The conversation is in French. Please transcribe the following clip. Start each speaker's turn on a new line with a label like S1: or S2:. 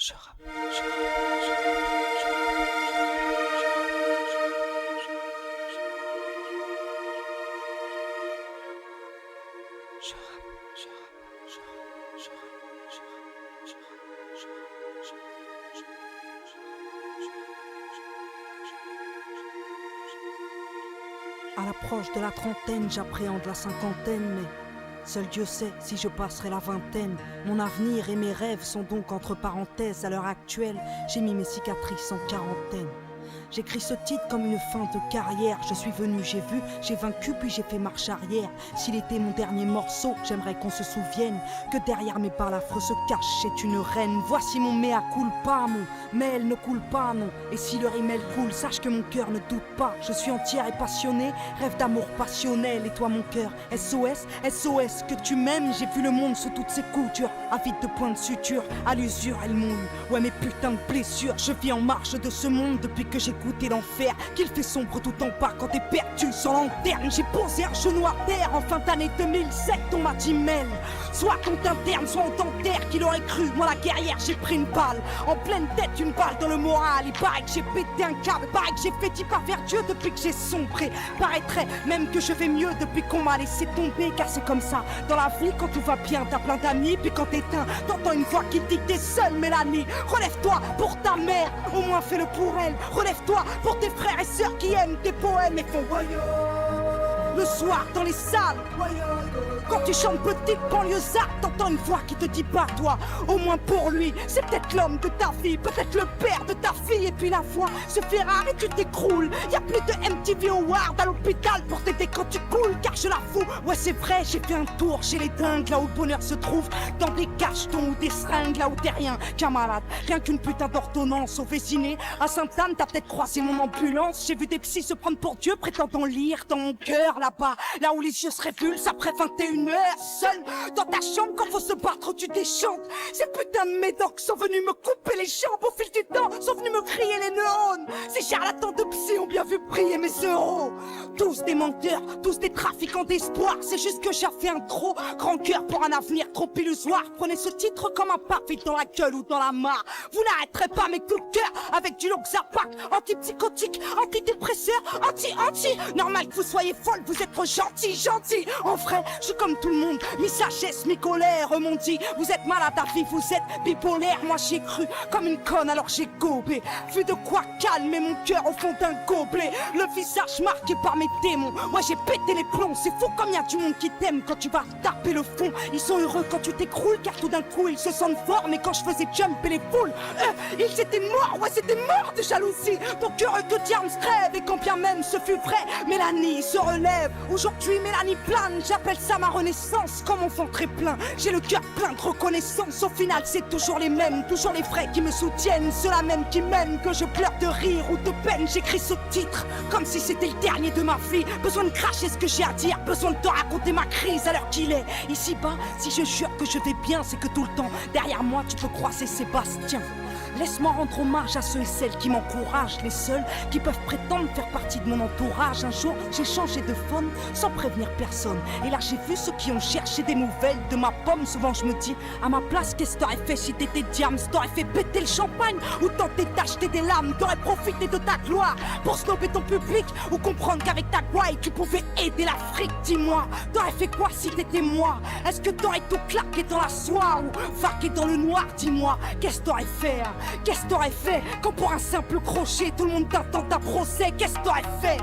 S1: Je rappe, je rappe, je rappe,
S2: À l'approche de la trentaine, j'appréhende la cinquantaine, mais seul Dieu sait si je passerai la vingtaine. Mon avenir et mes rêves sont donc entre parenthèses. À l'heure actuelle, j'ai mis mes cicatrices en quarantaine. J'écris ce titre comme une fin de carrière. Je suis venu, j'ai vu, j'ai vaincu, puis j'ai fait marche arrière. S'il était mon dernier morceau, j'aimerais qu'on se souvienne que derrière mes balafres se cache, c'est une reine. Voici mon mea culpa, mon mail ne coule pas, non. Et si le rimel coule, sache que mon cœur ne doute pas. Je suis entière et passionnée, rêve d'amour passionnel. Et toi mon cœur, SOS, SOS, que tu m'aimes. J'ai vu le monde sous toutes ses coutures, avide de points de suture. À l'usure, elles m'ont eu, ouais mes putains de blessures. Je vis en marche de ce monde depuis que j'ai goûté l'enfer, qu'il fait sombre tout en bas quand t'es perdu sans lanterne. J'ai posé un genou à terre en fin d'année 2007. On m'a dit mêle, soit qu'on t'interne, soit on t'enterre. Qui l'aurait cru, moi la guerrière, j'ai pris une balle en pleine tête, une balle dans le moral. Il paraît que j'ai pété un câble, paraît que j'ai fait type à vers Dieu depuis que j'ai sombré. Paraîtrait même que je vais mieux depuis qu'on m'a laissé tomber, car c'est comme ça dans la vie. Quand tout va bien, t'as plein d'amis, puis quand t'éteins, t'entends une voix qui te dit que t'es seule. Mélanie, relève-toi pour ta mère, au moins fais-le pour elle. Relève-toi pour tes frères et sœurs qui aiment tes poèmes et font voyou le soir dans les salles. Quand tu chantes petite banlieusarde, t'entends une voix qui te dit pas toi. Au moins pour lui, c'est peut-être l'homme de ta vie, peut-être le père de ta fille. Et puis la voix se fait rare et tu t'écroules. Y'a plus de MTV Award à l'hôpital pour t'aider quand tu coules, car je la fous. Ouais c'est vrai, j'ai fait un tour chez les dingues, là où le bonheur se trouve, dans des cachetons ou des seringues, là où t'es rien qu'un malade, rien qu'une putain d'ordonnance. Au Vésiné, à Sainte-Anne, t'as peut-être croisé mon ambulance. J'ai vu des psys se prendre pour Dieu, prétendant lire dans mon cœur là-bas, là où les yeux se révulsent après 21h, seul dans ta chambre quand faut se battre tu déchantes. Ces putains de médocs sont venus me couper les jambes au fil du temps, sont venus me crier les neurones. Ces charlatans de psy ont bien vu briller mes euros. Tous des menteurs, tous des trafiquants d'espoir. C'est juste que j'ai fait un trop grand cœur pour un avenir trop illusoire. Prenez ce titre comme un parfait dans la gueule ou dans la mare. Vous n'arrêterez pas mes coups de cœur avec du Loxapac, antipsychotique, antidépresseur, anti. Normal que vous soyez folle, vous êtes trop gentil. En vrai, je suis comme tout le monde, mi-sagesse, mi-colère. M'ont dit, vous êtes malade à vie, vous êtes bipolaire. Moi j'y ai cru comme une conne, alors j'ai gobé. Vu de quoi calmer mon cœur au fond d'un gobelet. Le visage marqué par mes démons, moi j'ai pété les plombs. C'est fou comme y a du monde qui t'aime quand tu vas taper le fond. Ils sont heureux quand tu t'écroules, car tout d'un coup ils se sentent forts. Mais quand je faisais jumper les foules, ils étaient morts, ouais c'était mort de jalousie. Donc heureux que Diams crève, et quand bien même ce fut vrai, Mélanie se relève. Aujourd'hui Mélanie plane, j'appelle ça ma renaissance. Comme enfant très plein, j'ai le cœur plein de reconnaissance. Au final c'est toujours les mêmes, toujours les vrais qui me soutiennent, ceux-là même qui m'aiment. Que je pleure de rire ou de peine, j'écris ce titre comme si c'était le dernier de ma vie. Besoin de cracher ce que j'ai à dire, besoin de te raconter ma crise à l'heure qu'il est. Ici bas, si je jure que je vais bien, c'est que tout le temps derrière moi tu peux croiser Sébastien. Laisse-moi rendre hommage à ceux et celles qui m'encouragent, les seuls qui peuvent prétendre faire partie de mon entourage. Un jour, j'ai changé de phone sans prévenir personne. Et là, j'ai vu ceux qui ont cherché des nouvelles de ma pomme. Souvent, je me dis, à ma place, qu'est-ce que t'aurais fait si t'étais Diams? T'aurais fait péter le champagne ou tenter d'acheter des lames? T'aurais profité de ta gloire pour snobber ton public ou comprendre qu'avec ta gouaille, tu pouvais aider l'Afrique? Dis-moi, t'aurais fait quoi si t'étais moi? Est-ce que t'aurais tout claqué dans la soie ou faqué dans le noir? Dis-moi, qu'est-ce que t'aurais fait hein? Qu'est-ce que t'aurais fait quand pour un simple crochet tout le monde t'attend à procès? Qu'est-ce que t'aurais fait?